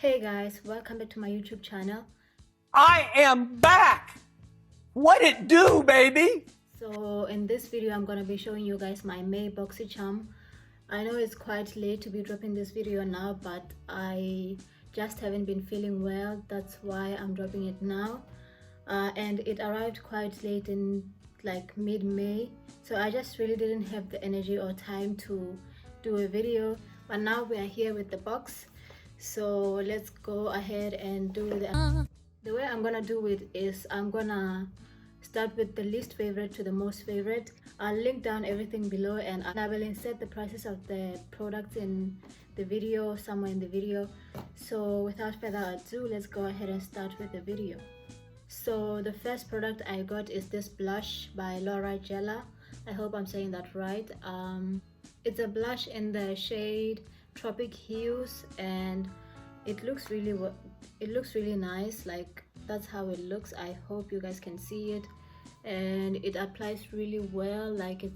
Hey guys, welcome back to my YouTube channel. I am back! What it do, baby? So in this video, I'm gonna be showing you guys my May BoxyCharm. I know it's quite late to be dropping this video now, but I just haven't been feeling well. That's why I'm dropping it now. And it arrived quite late in like mid-May. So I just really didn't have the energy or time to do a video. But now we are here with the box. So let's go ahead and do the way I'm gonna do it is I'm gonna start with the least favorite to the most favorite. I'll link down everything below, and I will insert the prices of the products in the video, somewhere in the video. So without further ado, let's go ahead and start with the video. So the first product I got is this blush by Laura Geller. I hope I'm saying that right. It's a blush in the shade Tropic Hues, and it looks really nice. Like, that's how it looks. I hope you guys can see it, and it applies really well. Like,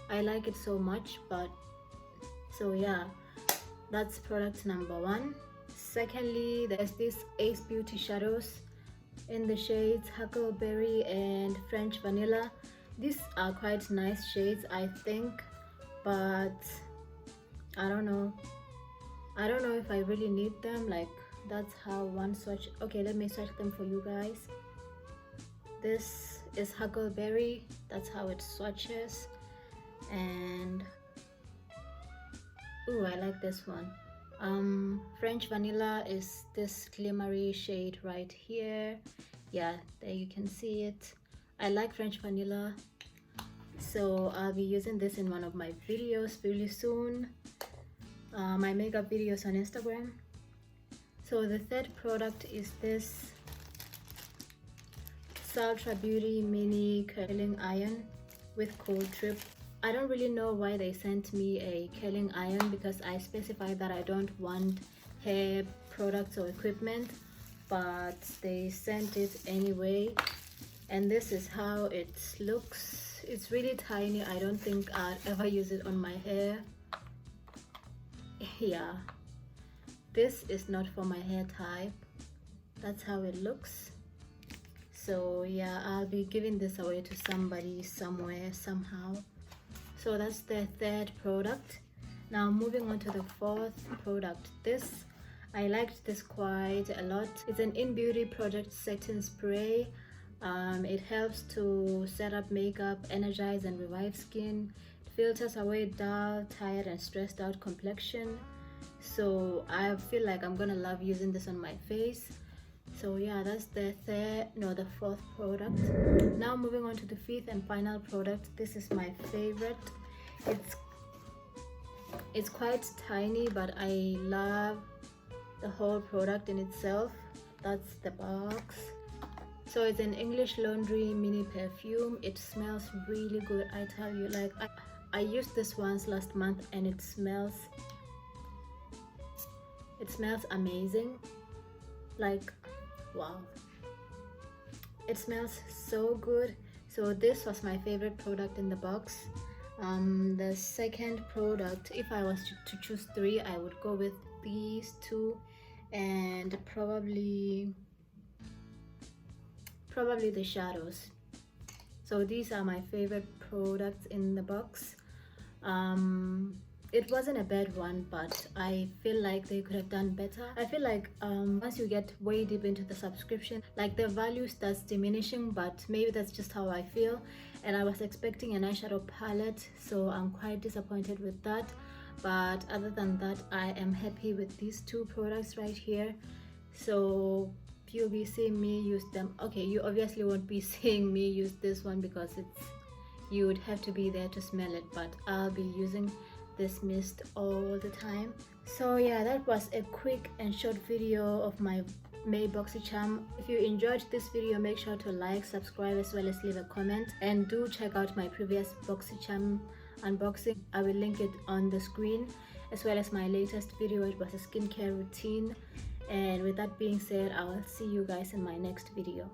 I like it so much. But so yeah, that's product number one. Secondly, there's this InnBeauty shadows in the shades Huckleberry and French Vanilla. These are quite nice shades, I think, but I don't know if I really need them. Like, that's how one swatch. Okay, let me swatch them for you guys. This is Huckleberry, that's how it swatches. And ooh, I like this one. French Vanilla is this glimmery shade right here. Yeah, there you can see it. I like French Vanilla, so I'll be using this in one of my videos really soon. My makeup videos on Instagram. So the third product is this Sultra Beauty mini curling iron with cold trip. I don't really know why they sent me a curling iron, because I specified that I don't want hair products or equipment, but they sent it anyway. And this is how it looks. It's really tiny. I don't think I'd ever use it on my hair. Yeah, this is not for my hair type. That's how it looks. So yeah, I'll be giving this away to somebody somewhere somehow. So that's the third product. Now moving on to the fourth product. I liked this quite a lot. It's an InnBeauty Project setting spray. It helps to set up makeup, energize and revive skin. It filters away dull, tired and stressed out complexion. So I feel like I'm gonna love using this on my face. So yeah, that's the fourth product. Now moving on to the fifth and final product. This is my favorite. It's quite tiny, but I love the whole product in itself. That's the box. So it's an English Laundry mini perfume. It smells really good, I tell you. Like, I used this once last month, and it smells amazing. Like, wow, it smells so good. So this was my favorite product in the box. The second product, if I was to choose three, I would go with these two, and probably the shadows. So these are my favorite products in the box. It wasn't a bad one, but I feel like they could have done better. I feel like once you get way deep into the subscription, like, the value starts diminishing, but maybe that's just how I feel. And I was expecting an eyeshadow palette, so I'm quite disappointed with that. But other than that, I am happy with these two products right here. So you'll be seeing me use them. Okay, you obviously won't be seeing me use this one because you would have to be there to smell it, but I'll be using this mist all the time. So yeah, that was a quick and short video of my May BoxyCharm. If you enjoyed this video, make sure to like, subscribe, as well as leave a comment, and do check out my previous BoxyCharm unboxing. I will link it on the screen, as well as my latest video. It was a skincare routine. And with that being said, I'll see you guys in my next video.